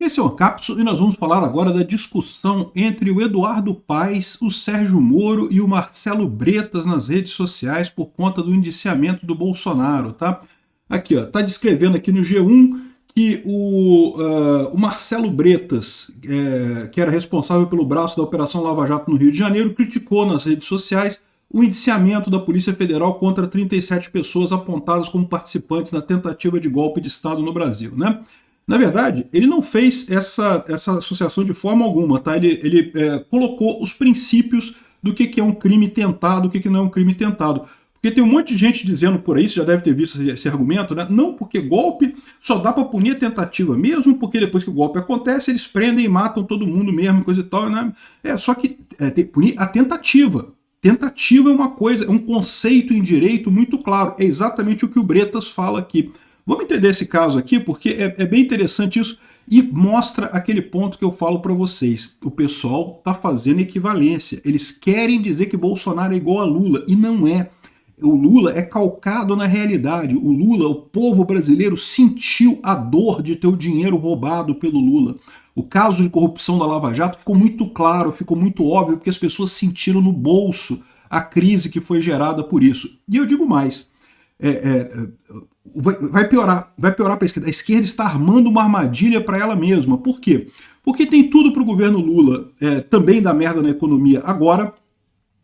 Esse é o Cápsula e nós vamos falar agora da discussão entre o Eduardo Paes, o Sérgio Moro e o Marcelo Bretas nas redes sociais por conta do indiciamento do Bolsonaro, tá? Aqui, ó, tá descrevendo aqui no G1 que o Marcelo Bretas, que era responsável pelo braço da Operação Lava Jato no Rio de Janeiro, criticou nas redes sociais o indiciamento da Polícia Federal contra 37 pessoas apontadas como participantes da tentativa de golpe de Estado no Brasil, né? Na verdade, ele não fez essa associação de forma alguma, tá? Ele colocou os princípios do que é um crime tentado, o que não é um crime tentado. Porque tem um monte de gente dizendo por aí, você já deve ter visto esse argumento, né? Não, porque golpe só dá para punir a tentativa mesmo, porque depois que o golpe acontece, eles prendem e matam todo mundo mesmo, coisa e tal, né? Só que tem que punir a tentativa. Tentativa é uma coisa, é um conceito em direito muito claro. É exatamente o que o Bretas fala aqui. Vamos entender esse caso aqui, porque é bem interessante isso e mostra aquele ponto que eu falo para vocês. O pessoal está fazendo equivalência. Eles querem dizer que Bolsonaro é igual a Lula, e não é. O Lula é calcado na realidade. O Lula, o povo brasileiro sentiu a dor de ter o dinheiro roubado pelo Lula. O caso de corrupção da Lava Jato ficou muito claro, ficou muito óbvio, porque as pessoas sentiram no bolso a crise que foi gerada por isso. E eu digo mais, vai piorar para a esquerda. A esquerda está armando uma armadilha para ela mesma. Por quê? Porque tem tudo para o governo Lula também dar merda na economia agora,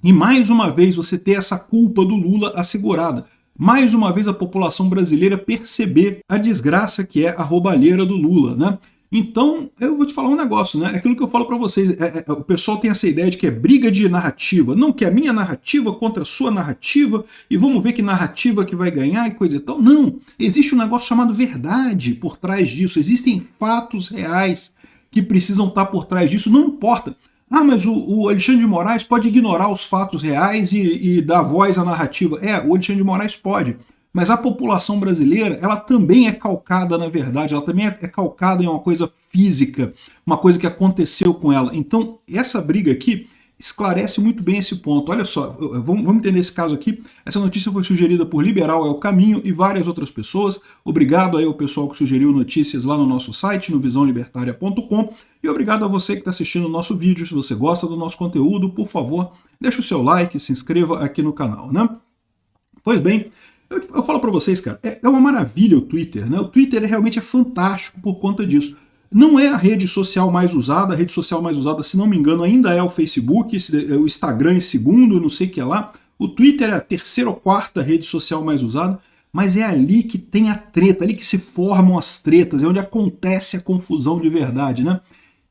e mais uma vez você ter essa culpa do Lula assegurada. Mais uma vez a população brasileira perceber a desgraça que é a roubalheira do Lula, né? Então, eu vou te falar um negócio, né? É aquilo que eu falo para vocês, o pessoal tem essa ideia de que é briga de narrativa. Não, que é a minha narrativa contra a sua narrativa, e vamos ver que narrativa que vai ganhar e coisa e tal. Não, existe um negócio chamado verdade por trás disso. Existem fatos reais que precisam estar por trás disso, não importa. Ah, mas o Alexandre de Moraes pode ignorar os fatos reais e dar voz à narrativa. O Alexandre de Moraes pode. Mas a população brasileira, ela também é calcada na verdade, ela também é calcada em uma coisa física, uma coisa que aconteceu com ela. Então, essa briga aqui esclarece muito bem esse ponto. Olha só, vamos entender esse caso aqui. Essa notícia foi sugerida por Liberal é o Caminho e várias outras pessoas. Obrigado aí ao pessoal que sugeriu notícias lá no nosso site, no visãolibertaria.com. E obrigado a você que está assistindo o nosso vídeo. Se você gosta do nosso conteúdo, por favor, deixa o seu like, se inscreva aqui no canal, né? Pois bem, eu falo para vocês, cara, é uma maravilha o Twitter, né? O Twitter realmente é fantástico por conta disso. Não é a rede social mais usada, a rede social mais usada, se não me engano, ainda é o Facebook, o Instagram em segundo, não sei o que é lá. O Twitter é a terceira ou quarta rede social mais usada, mas é ali que tem a treta, ali que se formam as tretas, é onde acontece a confusão de verdade, né?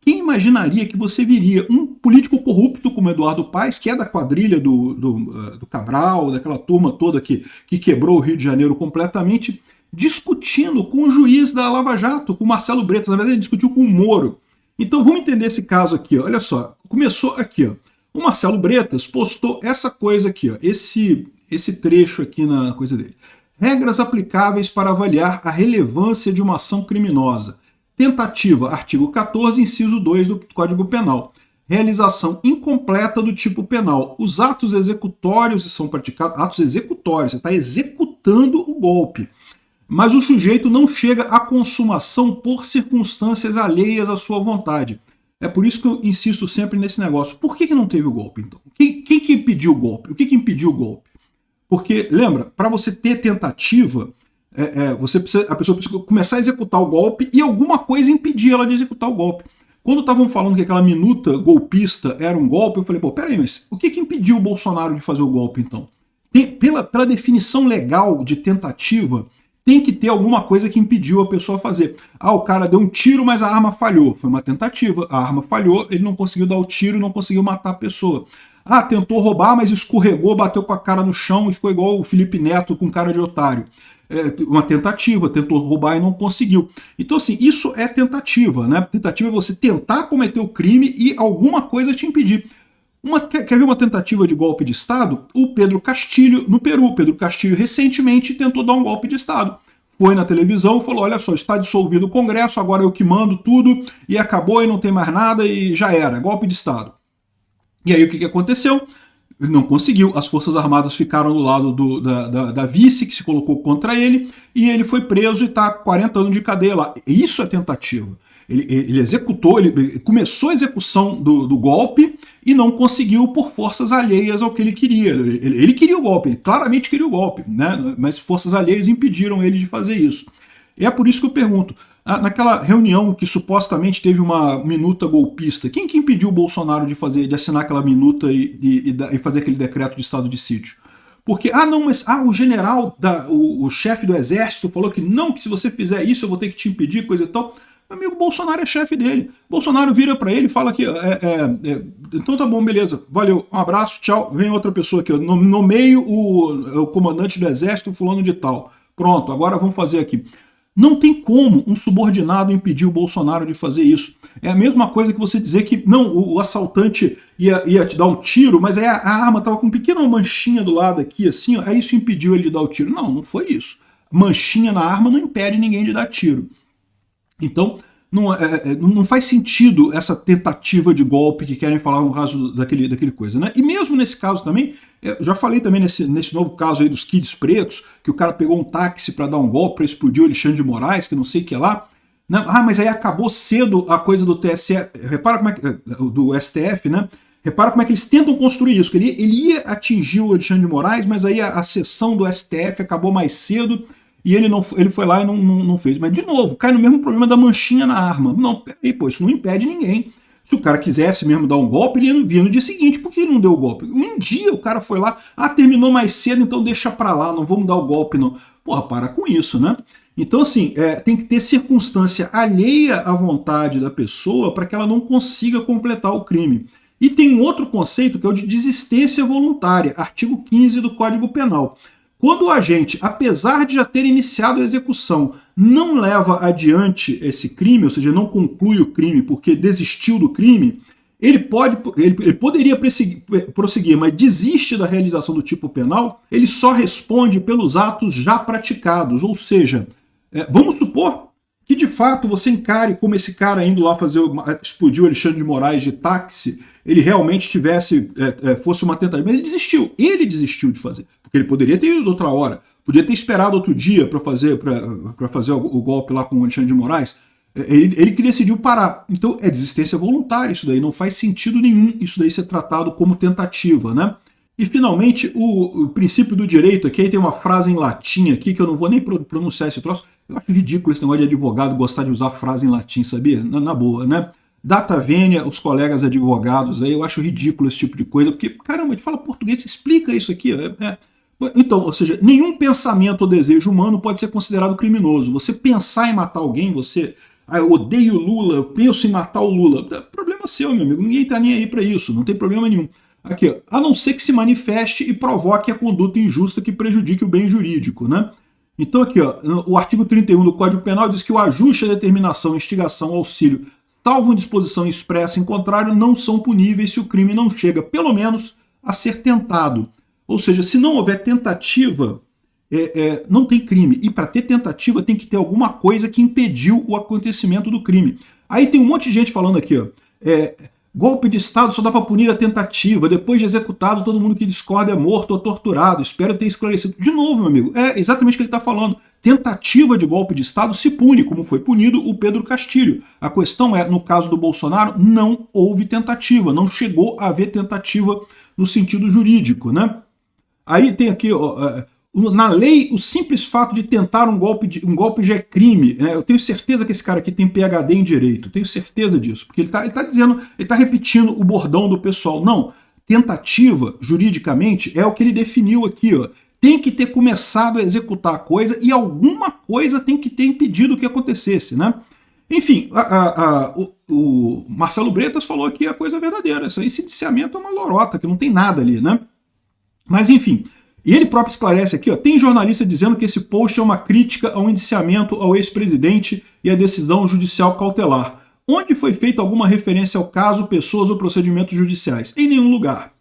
Quem imaginaria que você viria um político corrupto como Eduardo Paes, que é da quadrilha do Cabral, daquela turma toda que quebrou o Rio de Janeiro completamente, discutindo com o juiz da Lava Jato, com o Marcelo Bretas. Na verdade, ele discutiu com o Moro. Então vamos entender esse caso aqui, ó. Olha só, começou aqui, ó. O Marcelo Bretas postou essa coisa aqui, ó, esse trecho aqui na coisa dele. Regras aplicáveis para avaliar a relevância de uma ação criminosa. Tentativa, artigo 14, inciso 2 do Código Penal. Realização incompleta do tipo penal. Os atos executórios são praticados, atos executórios, você está executando o golpe. Mas o sujeito não chega à consumação por circunstâncias alheias à sua vontade. É por isso que eu insisto sempre nesse negócio. Por que não teve o golpe, então? Quem que impediu o golpe? O que impediu o golpe? Porque, lembra, para você ter tentativa, a pessoa precisa começar a executar o golpe e alguma coisa impedir ela de executar o golpe. Quando estavam falando que aquela minuta golpista era um golpe, eu falei, pô, peraí, mas o que impediu o Bolsonaro de fazer o golpe, então? Pela definição legal de tentativa, tem que ter alguma coisa que impediu a pessoa a fazer. Ah, o cara deu um tiro, mas a arma falhou. Foi uma tentativa, a arma falhou, ele não conseguiu dar o tiro, não conseguiu matar a pessoa. Ah, tentou roubar, mas escorregou, bateu com a cara no chão e ficou igual o Felipe Neto com cara de otário. Uma tentativa, tentou roubar e não conseguiu. Então, assim, isso é tentativa, né? Tentativa é você tentar cometer o crime e alguma coisa te impedir. Quer ver uma tentativa de golpe de Estado? O Pedro Castilho, no Peru. Pedro Castilho recentemente tentou dar um golpe de Estado. Foi na televisão e falou, olha só, está dissolvido o Congresso, agora eu que mando tudo, e acabou e não tem mais nada e já era, golpe de Estado. E aí o que aconteceu? Não conseguiu, as Forças Armadas ficaram do lado da vice, que se colocou contra ele, e ele foi preso e está 40 anos de cadeia lá. Isso é tentativa. Ele executou, ele começou a execução do golpe e não conseguiu por forças alheias ao que ele queria. Ele queria o golpe, ele claramente queria o golpe, né? Mas forças alheias impediram ele de fazer isso. E é por isso que eu pergunto, naquela reunião que supostamente teve uma minuta golpista, quem que impediu o Bolsonaro de assinar aquela minuta e fazer aquele decreto de estado de sítio? Porque, o general, o chefe do exército falou que não, que se você fizer isso eu vou ter que te impedir, coisa e tal. Meu amigo, Bolsonaro é chefe dele. Bolsonaro vira para ele e fala que então tá bom, beleza, valeu, um abraço, tchau, vem outra pessoa aqui, nomeio o comandante do exército fulano de tal. Pronto, agora vamos fazer aqui. Não tem como um subordinado impedir o Bolsonaro de fazer isso. É a mesma coisa que você dizer que não, o assaltante ia te dar um tiro, mas aí a arma estava com uma pequena manchinha do lado aqui, assim, ó, aí isso impediu ele de dar o tiro. Não foi isso. Manchinha na arma não impede ninguém de dar tiro. Então, não faz sentido essa tentativa de golpe que querem falar no caso daquele coisa, né? E mesmo nesse caso também, eu já falei também nesse novo caso aí dos kids pretos, que o cara pegou um táxi para dar um golpe, para explodir o Alexandre de Moraes, que não sei o que lá. Né? Mas aí acabou cedo a coisa do TSE, repara como é que, do STF, né? Repara como é que eles tentam construir isso, que ele ia atingir o Alexandre de Moraes, mas aí a sessão do STF acabou mais cedo, e ele foi lá e não fez. Mas, de novo, cai no mesmo problema da manchinha na arma. Não, peraí, pô, isso não impede ninguém. Se o cara quisesse mesmo dar um golpe, ele ia vir no dia seguinte. Por que ele não deu o golpe? Um dia o cara foi lá, terminou mais cedo, então deixa pra lá, não vamos dar o golpe, não. Porra, para com isso, né? Então, assim, tem que ter circunstância alheia à vontade da pessoa para que ela não consiga completar o crime. E tem um outro conceito que é o de desistência voluntária, artigo 15 do Código Penal. Quando o agente, apesar de já ter iniciado a execução, não leva adiante esse crime, ou seja, não conclui o crime porque desistiu do crime, ele poderia prosseguir, mas desiste da realização do tipo penal, ele só responde pelos atos já praticados. Ou seja, vamos supor que de fato você encare como esse cara indo lá explodir o Alexandre de Moraes de táxi, ele realmente fosse uma tentativa, mas ele desistiu de fazer, porque ele poderia ter ido outra hora, podia ter esperado outro dia para fazer o golpe lá com o Alexandre de Moraes. Ele que decidiu parar. Então é desistência voluntária isso daí, não faz sentido nenhum isso daí ser tratado como tentativa, né? E finalmente o princípio do direito aqui, aí tem uma frase em latim aqui que eu não vou nem pronunciar esse troço. Eu acho ridículo esse negócio de advogado gostar de usar frase em latim, sabia? Na boa, né? Data venia, os colegas advogados aí, eu acho ridículo esse tipo de coisa, porque, caramba, a gente fala português, explica isso aqui. Então, ou seja, nenhum pensamento ou desejo humano pode ser considerado criminoso. Você pensar em matar alguém, eu odeio o Lula, eu penso em matar o Lula. Problema seu, meu amigo, ninguém tá nem aí para isso, não tem problema nenhum. Aqui, ó, a não ser que se manifeste e provoque a conduta injusta que prejudique o bem jurídico, né? Então aqui, ó, o artigo 31 do Código Penal diz que o ajuste, a determinação, instigação, auxílio, salvo disposição expressa em contrário, não são puníveis se o crime não chega, pelo menos, a ser tentado. Ou seja, se não houver tentativa, não tem crime. E para ter tentativa tem que ter alguma coisa que impediu o acontecimento do crime. Aí tem um monte de gente falando aqui, ó, golpe de Estado só dá para punir a tentativa, depois de executado todo mundo que discorda é morto ou torturado, espero ter esclarecido. De novo, meu amigo, é exatamente o que ele está falando. Tentativa de golpe de Estado se pune, como foi punido o Pedro Castilho. A questão é, no caso do Bolsonaro, não houve tentativa, não chegou a haver tentativa no sentido jurídico, né? Aí tem aqui, ó, na lei, o simples fato de tentar um golpe já é crime, né? Eu tenho certeza que esse cara aqui tem PhD em Direito, tenho certeza disso, porque ele está repetindo o bordão do pessoal. Não, tentativa, juridicamente, é o que ele definiu aqui, ó. Tem que ter começado a executar a coisa e alguma coisa tem que ter impedido que acontecesse, né? Enfim, o Marcelo Bretas falou aqui a coisa verdadeira, esse indiciamento é uma lorota, que não tem nada ali, né? Mas enfim, e ele próprio esclarece aqui, ó, tem jornalista dizendo que esse post é uma crítica ao indiciamento ao ex-presidente e à decisão judicial cautelar. Onde foi feita alguma referência ao caso, pessoas ou procedimentos judiciais? Em nenhum lugar.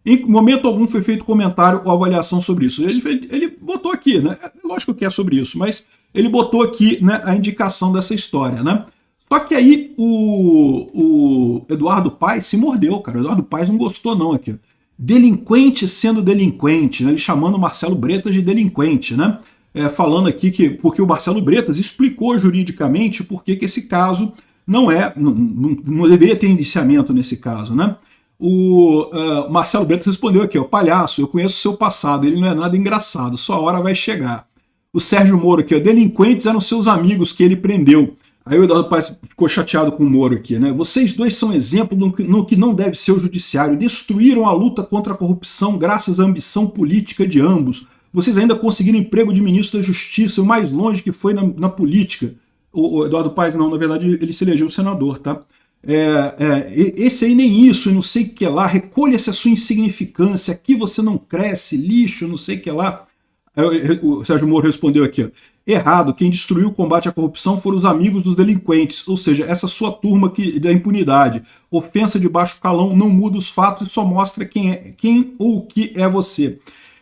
Em momento algum foi feito comentário ou avaliação sobre isso. Ele botou aqui, né? Lógico que é sobre isso, mas ele botou aqui, né, a indicação dessa história, né? Só que aí o Eduardo Paes se mordeu, cara. O Eduardo Paes não gostou não aqui. Delinquente sendo delinquente, né? Ele chamando o Marcelo Bretas de delinquente, né? Falando aqui porque o Marcelo Bretas explicou juridicamente por que esse caso não deveria ter indiciamento nesse caso, né? O Marcelo Bretas respondeu aqui, ó, palhaço, eu conheço o seu passado, ele não é nada engraçado, sua hora vai chegar. O Sérgio Moro aqui, ó, delinquentes eram seus amigos que ele prendeu. Aí o Eduardo Paes ficou chateado com o Moro aqui, né? Vocês dois são exemplo no que não deve ser o judiciário. Destruíram a luta contra a corrupção graças à ambição política de ambos. Vocês ainda conseguiram emprego de ministro da Justiça, o mais longe que foi na política. O Eduardo Paes, não, na verdade, ele se elegeu senador, tá? Esse aí nem isso, não sei o que lá, recolha-se a sua insignificância, aqui você não cresce, lixo, não sei o que lá. O Sérgio Moro respondeu aqui, ó, errado, quem destruiu o combate à corrupção foram os amigos dos delinquentes, ou seja, essa sua turma da impunidade. Ofensa de baixo calão não muda os fatos e só mostra quem ou o que é você.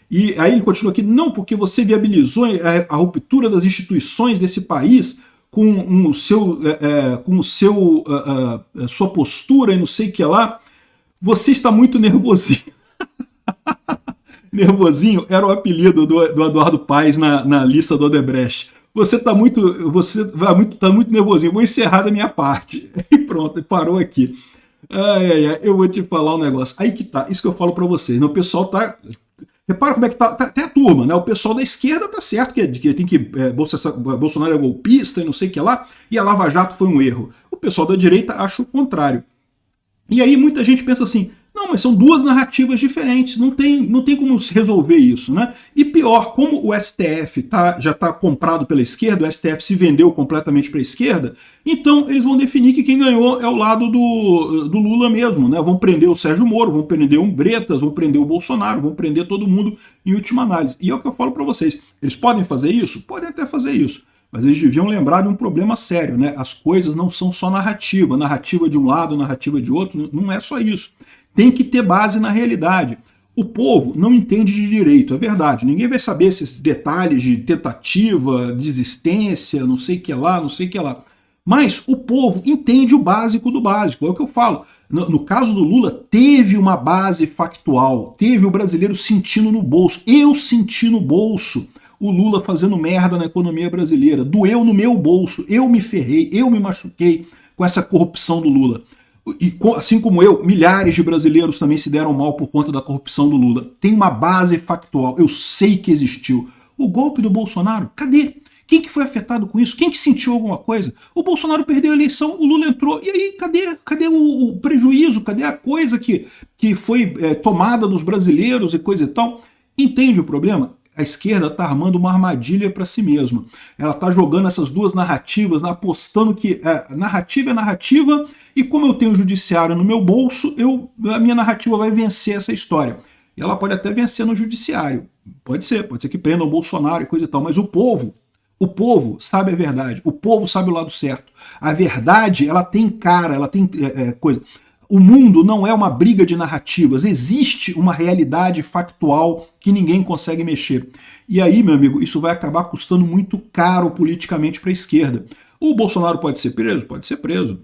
E aí ele continua aqui, não, porque você viabilizou a ruptura das instituições desse país com sua postura e não sei o que lá, você está muito nervosinho. Nervosinho era o apelido do Eduardo Paes na lista do Odebrecht. Você tá muito nervosinho, vou encerrar da minha parte. E pronto, parou aqui. Eu vou te falar um negócio. Aí que tá, isso que eu falo para vocês. O pessoal tá... Repara como é que tá a turma, né? O pessoal da esquerda tá certo, que tem que Bolsonaro é golpista e não sei o que lá, e a Lava Jato foi um erro. O pessoal da direita acha o contrário. E aí muita gente pensa assim, não, mas são duas narrativas diferentes, não tem como se resolver isso, né? E pior, como o STF já está comprado pela esquerda, o STF se vendeu completamente para a esquerda, então eles vão definir que quem ganhou é o lado do Lula mesmo, né? Vão prender o Sérgio Moro, vão prender o Bretas, vão prender o Bolsonaro, vão prender todo mundo em última análise. E é o que eu falo para vocês, eles podem fazer isso? Podem até fazer isso. Mas eles deviam lembrar de um problema sério, né? As coisas não são só narrativa de um lado, narrativa de outro, não é só isso. Tem que ter base na realidade. O povo não entende de direito, é verdade. Ninguém vai saber esses detalhes de tentativa, desistência, não sei o que lá, não sei o que lá. Mas o povo entende o básico do básico, é o que eu falo. No caso do Lula, teve uma base factual, teve o brasileiro sentindo no bolso. Eu senti no bolso o Lula fazendo merda na economia brasileira. Doeu no meu bolso, eu me ferrei, eu me machuquei com essa corrupção do Lula. E assim como eu, milhares de brasileiros também se deram mal por conta da corrupção do Lula. Tem uma base factual, eu sei que existiu. O golpe do Bolsonaro, cadê? Quem que foi afetado com isso? Quem que sentiu alguma coisa? O Bolsonaro perdeu a eleição, o Lula entrou, e aí cadê o prejuízo? Cadê a coisa que foi tomada dos brasileiros e coisa e tal? Entende o problema? A esquerda está armando uma armadilha para si mesma. Ela está jogando essas duas narrativas, apostando que narrativa é narrativa, e como eu tenho o judiciário no meu bolso, a minha narrativa vai vencer essa história. E ela pode até vencer no judiciário. Pode ser que prendam o Bolsonaro e coisa e tal, mas o povo sabe a verdade, o povo sabe o lado certo. A verdade, ela tem cara, ela tem coisa. O mundo não é uma briga de narrativas, existe uma realidade factual que ninguém consegue mexer. E aí, meu amigo, isso vai acabar custando muito caro politicamente para a esquerda. O Bolsonaro pode ser preso? Pode ser preso.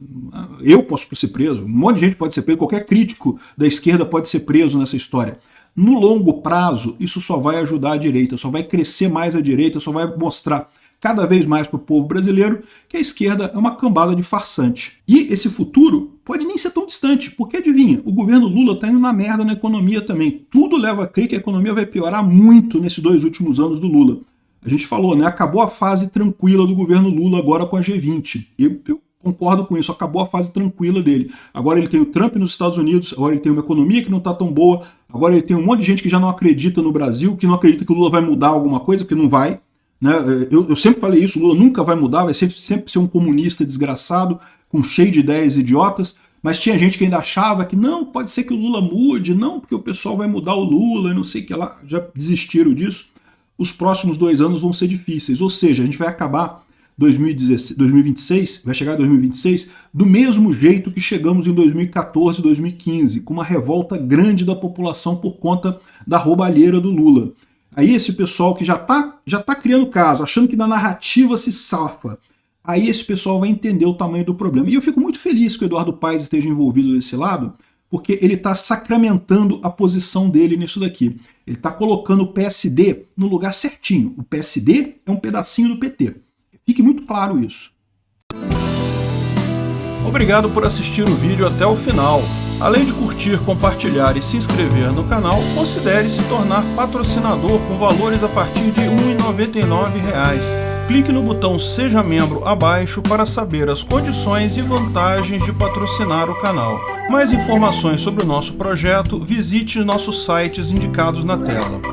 Eu posso ser preso, um monte de gente pode ser preso, qualquer crítico da esquerda pode ser preso nessa história. No longo prazo, isso só vai ajudar a direita, só vai crescer mais a direita, só vai mostrar cada vez mais para o povo brasileiro que a esquerda é uma cambada de farsante. E esse futuro pode nem ser tão distante, porque adivinha, o governo Lula está indo na merda na economia também. Tudo leva a crer que a economia vai piorar muito nesses 2 últimos anos do Lula. A gente falou, né? Acabou a fase tranquila do governo Lula agora com a G20. Eu concordo com isso, acabou a fase tranquila dele. Agora ele tem o Trump nos Estados Unidos, agora ele tem uma economia que não está tão boa, agora ele tem um monte de gente que já não acredita no Brasil, que não acredita que o Lula vai mudar alguma coisa, porque não vai. Né? Eu sempre falei isso, o Lula nunca vai mudar, vai sempre ser um comunista desgraçado, cheio de ideias idiotas, mas tinha gente que ainda achava que não, pode ser que o Lula mude, não, porque o pessoal vai mudar o Lula e não sei o que lá, já desistiram disso. Os próximos 2 anos vão ser difíceis, ou seja, a gente vai acabar 2026, vai chegar em 2026 do mesmo jeito que chegamos em 2014, 2015, com uma revolta grande da população por conta da roubalheira do Lula. Aí esse pessoal que já tá criando caso, achando que na narrativa se safa, aí esse pessoal vai entender o tamanho do problema. E eu fico muito feliz que o Eduardo Paes esteja envolvido desse lado, porque ele está sacramentando a posição dele nisso daqui. Ele está colocando o PSD no lugar certinho. O PSD é um pedacinho do PT. Fique muito claro isso. Obrigado por assistir o vídeo até o final. Além de curtir, compartilhar e se inscrever no canal, considere se tornar patrocinador com valores a partir de R$ 1,99. Clique no botão Seja Membro abaixo para saber as condições e vantagens de patrocinar o canal. Mais informações sobre o nosso projeto, visite nossos sites indicados na tela.